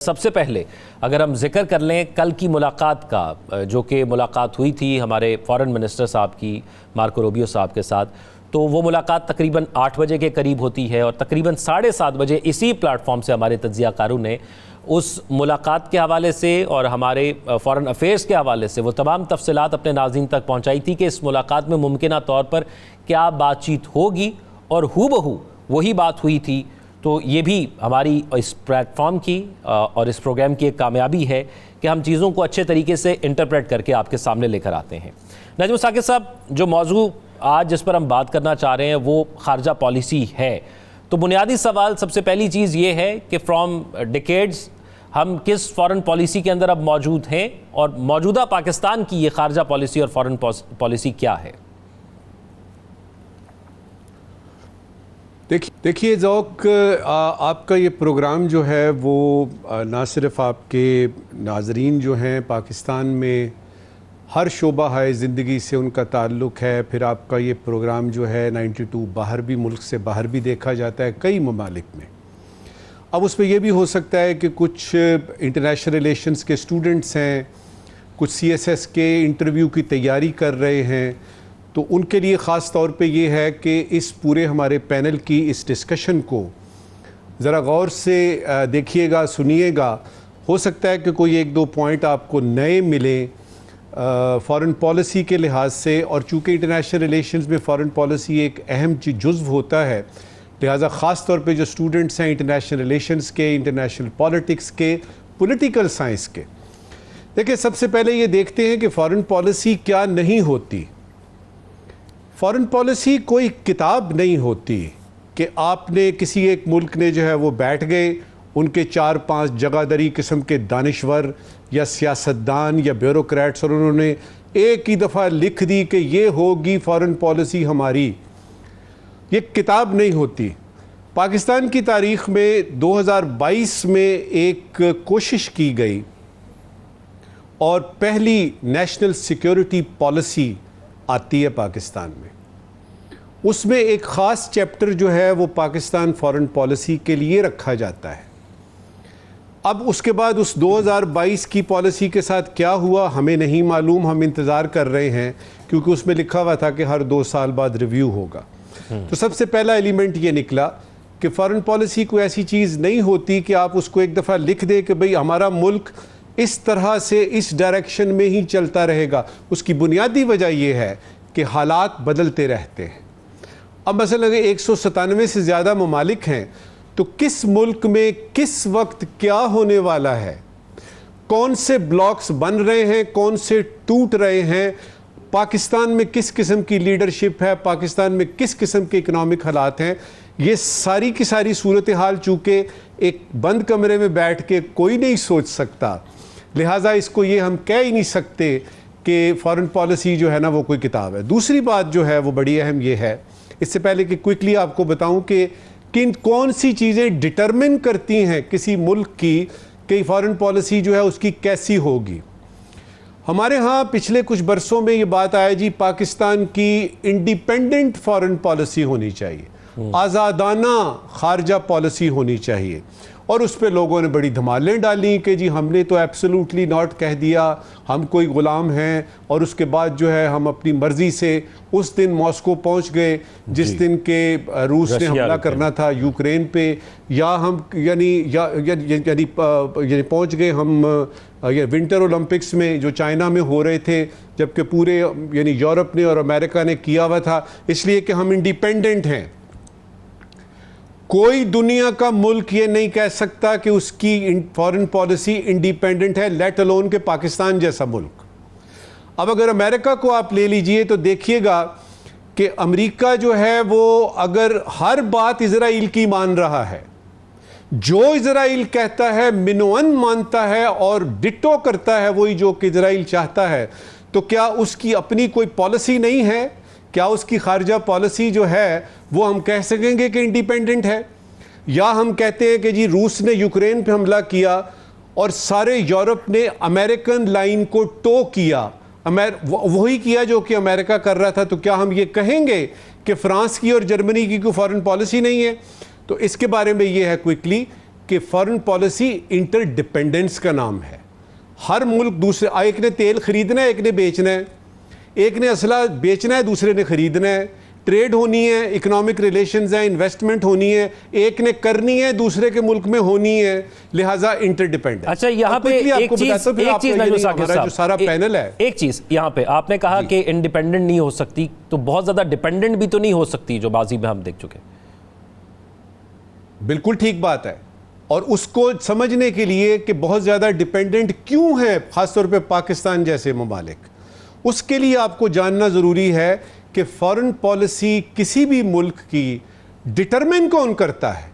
सबसे पहले अगर हम जिक्र कर लें कल की मुलाकात का, जो कि मुलाकात हुई थी हमारे फॉरेन मिनिस्टर साहब की मार्को रूबियो साहब के साथ, तो वो मुलाकात तकरीबन 8 बजे के करीब होती है और तकरीबन 7:30 बजे इसी प्लेटफॉर्म से हमारे तज्जियाकारों ने उस मुलाकात के हवाले से और हमारे फॉरेन अफेयर्स के हवाले से वो तमाम तफसीलात अपने नाज़रीन तक पहुँचाई थी कि इस मुलाकात में मुमकिना तौर पर क्या बातचीत होगी, और हूबहू वही बात हुई थी। तो ये भी हमारी इस प्लेटफॉर्म की और इस प्रोग्राम की एक कामयाबी है कि हम चीज़ों को अच्छे तरीके से इंटरप्रेट करके आपके सामने लेकर आते हैं। नजम साकिब साहब, जो मौजू आज जिस पर हम बात करना चाह रहे हैं वो खारजा पॉलिसी है। तो बुनियादी सवाल, सबसे पहली चीज़ ये है कि फ्रॉम डिकेड्स हम किस फॉरेन पॉलिसी के अंदर अब मौजूद हैं और मौजूदा पाकिस्तान की ये खारजा पॉलिसी और फॉरेन पॉलिसी क्या है? देखिए ज़ौक, आपका ये प्रोग्राम जो है वो ना सिर्फ़ आपके नाज़रीन जो हैं पाकिस्तान में हर शोबा है ज़िंदगी से उनका ताल्लुक़ है, फिर आपका ये प्रोग्राम जो है 92 बाहर भी, मुल्क से बाहर भी देखा जाता है कई ममालिक में। अब उसमें यह भी हो सकता है कि कुछ इंटरनेशनल रिलेशंस के स्टूडेंट्स हैं, कुछ CSS के इंटरव्यू की तैयारी कर रहे हैं, तो उनके लिए ख़ास तौर पे ये है कि इस पूरे हमारे पैनल की इस डिस्कशन को ज़रा गौर से देखिएगा, सुनिएगा। हो सकता है कि कोई एक दो पॉइंट आपको नए मिलें फ़ॉरेन पॉलिसी के लिहाज से, और चूँकि इंटरनेशनल रिलेशंस में फ़ॉरेन पॉलिसी एक अहम जुज़्व होता है, लिहाजा ख़ास तौर पे जो स्टूडेंट्स हैं इंटरनेशनल रिलेशंस के, इंटरनेशनल पॉलिटिक्स के, पॉलिटिकल साइंस के, देखिए सबसे पहले ये देखते हैं कि फ़ॉरेन पॉलिसी क्या नहीं होती। फ़ॉरेन पॉलिसी कोई किताब नहीं होती कि आपने किसी एक मुल्क ने जो है वो बैठ गए, उनके 4-5 जगादरी किस्म के दानिश्वर या सियासतदान या ब्यूरोक्रेट्स, और उन्होंने एक ही दफ़ा लिख दी कि ये होगी फ़ॉरेन पॉलिसी हमारी। ये किताब नहीं होती। पाकिस्तान की तारीख़ में 2022 में एक कोशिश की गई और पहली नेशनल सिक्योरिटी पॉलिसी आती है पाकिस्तान में। उसमें एक ख़ास चैप्टर जो है वो पाकिस्तान फ़ॉरेन पॉलिसी के लिए रखा जाता है। अब उसके बाद उस 2022 की पॉलिसी के साथ क्या हुआ हमें नहीं मालूम, हम इंतज़ार कर रहे हैं, क्योंकि उसमें लिखा हुआ था कि हर 2 साल बाद रिव्यू होगा। तो सबसे पहला एलिमेंट ये निकला कि फ़ॉरेन पॉलिसी कोई ऐसी चीज़ नहीं होती कि आप उसको एक दफ़ा लिख दें कि भाई हमारा मुल्क इस तरह से इस डायरेक्शन में ही चलता रहेगा। उसकी बुनियादी वजह यह है कि हालात बदलते रहते हैं। अब मसलन 197 से ज़्यादा ममालिक हैं, तो किस मुल्क में किस वक्त क्या होने वाला है, कौन से ब्लॉक्स बन रहे हैं, कौन से टूट रहे हैं, पाकिस्तान में किस किस्म की लीडरशिप है, पाकिस्तान में किस किस्म के इकनॉमिक हालात हैं, ये सारी की सारी सूरत हाल चूँकि एक बंद कमरे में बैठ के कोई नहीं सोच सकता, लिहाजा इसको ये हम कह ही नहीं सकते कि फ़ॉरेन पॉलिसी जो है ना वो कोई किताब है। दूसरी बात जो है वो बड़ी अहम ये है, इससे पहले कि क्विकली आपको बताऊं कि कौन सी चीज़ें डिटरमिन करती हैं किसी मुल्क की कि फ़ॉरेन पॉलिसी जो है उसकी कैसी होगी। हमारे यहाँ पिछले कुछ बरसों में ये बात आया जी पाकिस्तान की इंडिपेंडेंट फ़ॉरेन पॉलिसी होनी चाहिए, आज़ादाना खारजा पॉलिसी होनी चाहिए, और उस पर लोगों ने बड़ी धमालें डाली कि जी हमने तो एब्सोल्युटली नॉट कह दिया, हम कोई ग़ुलाम हैं, और उसके बाद जो है हम अपनी मर्ज़ी से उस दिन मॉस्को पहुंच गए जिस दिन के रूस ने हमला करना था यूक्रेन पे, या हम यानी पहुंच गए हम विंटर ओलंपिक्स में जो चाइना में हो रहे थे, जबकि पूरे यानी यूरोप ने और अमेरिका ने किया हुआ था, इसलिए कि हम इंडिपेंडेंट हैं। कोई दुनिया का मुल्क ये नहीं कह सकता कि उसकी फॉरेन पॉलिसी इंडिपेंडेंट है, लेट अलोन के पाकिस्तान जैसा मुल्क। अब अगर अमेरिका को आप ले लीजिए तो देखिएगा कि अमेरिका जो है वो अगर हर बात इजराइल की मान रहा है, जो इजराइल कहता है मिनोअन मानता है और डिटो करता है वही जो कि इजराइल चाहता है, तो क्या उसकी अपनी कोई पॉलिसी नहीं है? क्या उसकी खारजा पॉलिसी जो है वो हम कह सकेंगे कि इंडिपेंडेंट है? या हम कहते हैं कि जी रूस ने यूक्रेन पे हमला किया और सारे यूरोप ने अमेरिकन लाइन को टो किया, वही किया जो कि अमेरिका कर रहा था, तो क्या हम ये कहेंगे कि फ्रांस की और जर्मनी की कोई फॉरेन पॉलिसी नहीं है? तो इसके बारे में ये है क्विकली कि फॉरेन पॉलिसी इंटरडिपेंडेंस का नाम है। हर मुल्क दूसरे, एक ने तेल खरीदना है, एक ने बेचना है, एक ने असला बेचना है, दूसरे ने खरीदना है, ट्रेड होनी है, इकोनॉमिक रिलेशंस है, इन्वेस्टमेंट होनी है, एक ने करनी है, दूसरे के मुल्क में होनी है, लिहाजा इंटरडिपेंडेंस। अच्छा, यहाँ पे एक चीज जो सारा पैनल है, एक चीज यहाँ पे आपने कहा कि इंडिपेंडेंट नहीं हो सकती, तो बहुत ज्यादा डिपेंडेंट भी तो नहीं हो सकती, जो माजी में हम देख चुके। बिल्कुल ठीक बात है, और उसको समझने के लिए कि बहुत ज़्यादा डिपेंडेंट क्यों है ख़ासतौर पे पाकिस्तान जैसे ममालिक, उसके लिए आपको जानना ज़रूरी है कि फॉरेन पॉलिसी किसी भी मुल्क की डिटरमिन कौन करता है।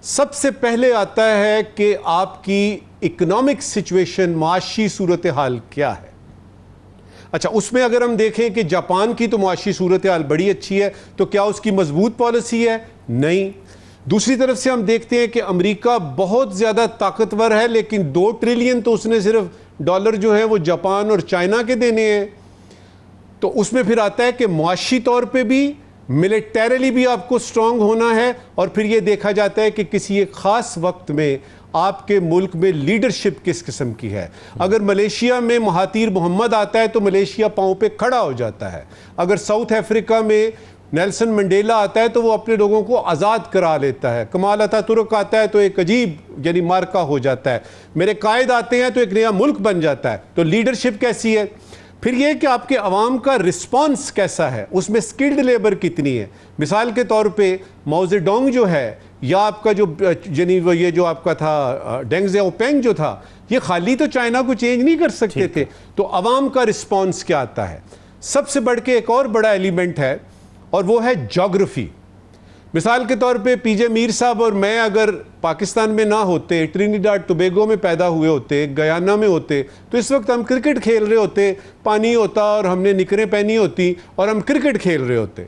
सबसे पहले आता है कि आपकी इकोनॉमिक सिचुएशन, माशी सूरत हाल क्या है। अच्छा, उसमें अगर हम देखें कि जापान की तो माशी सूरत हाल बड़ी अच्छी है, तो क्या उसकी मजबूत पॉलिसी है? नहीं। दूसरी तरफ से हम देखते हैं कि अमेरिका बहुत ज़्यादा ताकतवर है, लेकिन 2 ट्रिलियन तो उसने सिर्फ डॉलर जो है वो जापान और चाइना के देने हैं। तो उसमें फिर आता है कि मुआशी तौर पे भी, मिलिटरीली भी आपको स्ट्रांग होना है, और फिर ये देखा जाता है कि किसी एक ख़ास वक्त में आपके मुल्क में लीडरशिप किस किस्म की है। अगर मलेशिया में महातीर मोहम्मद आता है तो मलेशिया पाँव पे खड़ा हो जाता है। अगर साउथ अफ्रीका में नेल्सन मंडेला आता है तो वो अपने लोगों को आज़ाद करा लेता है। कमाल अतातुर्क आता है तो एक अजीब यानी मार्का हो जाता है। मेरे कायद आते हैं तो एक नया मुल्क बन जाता है। तो लीडरशिप कैसी है? फिर ये कि आपके अवाम का रिस्पांस कैसा है, उसमें स्किल्ड लेबर कितनी है। मिसाल के तौर पे माओ ज़ेडोंग जो है, या आपका जो यानी ये जो आपका था डेंग ज़ियाओपिंग जो था, ये खाली तो चाइना को चेंज नहीं कर सकते थे। तो अवाम का रिस्पांस क्या आता है? सबसे बढ़ के एक और बड़ा एलिमेंट है, और वो है ज्योग्राफी। मिसाल के तौर पे पीजे मीर साहब और मैं अगर पाकिस्तान में ना होते, ट्रिनिडाड टोबैगो में पैदा हुए होते, गयाना में होते, तो इस वक्त हम क्रिकेट खेल रहे होते, पानी होता और हमने निकरें पहनी होती और हम क्रिकेट खेल रहे होते।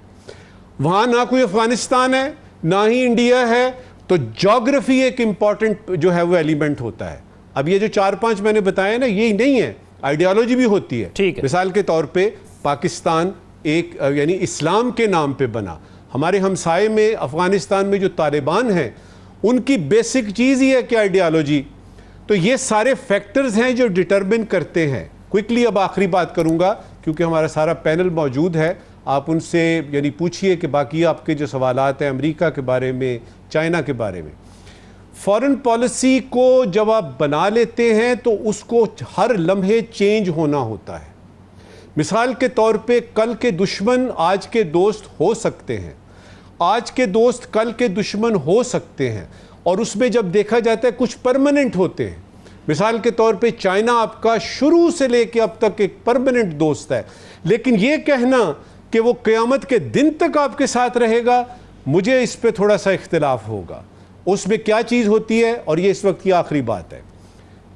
वहाँ ना कोई अफगानिस्तान है, ना ही इंडिया है। तो ज्योग्राफी एक इम्पॉर्टेंट जो है वो एलिमेंट होता है। अब ये जो 4-5 मैंने बताया ना, यही नहीं है, आइडियोलॉजी भी होती है। मिसाल के तौर पे पाकिस्तान एक यानी इस्लाम के नाम पे बना। हमारे हमसाए में अफगानिस्तान में जो तालिबान हैं, उनकी बेसिक चीज़ ही है कि आइडियोलॉजी। तो ये सारे फैक्टर्स हैं जो डिटरमिन करते हैं। क्विकली अब आखिरी बात करूंगा क्योंकि हमारा सारा पैनल मौजूद है, आप उनसे यानी पूछिए कि बाकी आपके जो सवालात हैं अमेरिका के बारे में, चाइना के बारे में। फॉरेन पॉलिसी को जब आप बना लेते हैं तो उसको हर लम्हे चेंज होना होता है। मिसाल के तौर पे कल के दुश्मन आज के दोस्त हो सकते हैं, आज के दोस्त कल के दुश्मन हो सकते हैं, और उसमें जब देखा जाता है कुछ परमानेंट होते हैं। मिसाल के तौर पे चाइना आपका शुरू से लेके अब तक एक परमानेंट दोस्त है, लेकिन ये कहना कि वो क़यामत के दिन तक आपके साथ रहेगा, मुझे इस पे थोड़ा सा इख्तिलाफ होगा। उसमें क्या चीज़ होती है, और ये इस वक्त की आखिरी बात है,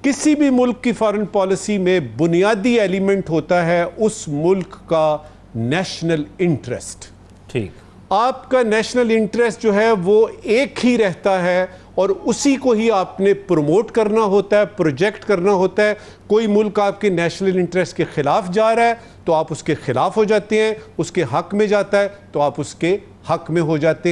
किसी भी मुल्क की फॉरेन पॉलिसी में बुनियादी एलिमेंट होता है उस मुल्क का नेशनल इंटरेस्ट। ठीक, आपका नेशनल इंटरेस्ट जो है वो एक ही रहता है, और उसी को ही आपने प्रमोट करना होता है, प्रोजेक्ट करना होता है। कोई मुल्क आपके नेशनल इंटरेस्ट के खिलाफ जा रहा है तो आप उसके खिलाफ हो जाते हैं, उसके हक में जाता है तो आप उसके हक में हो जाते हैं।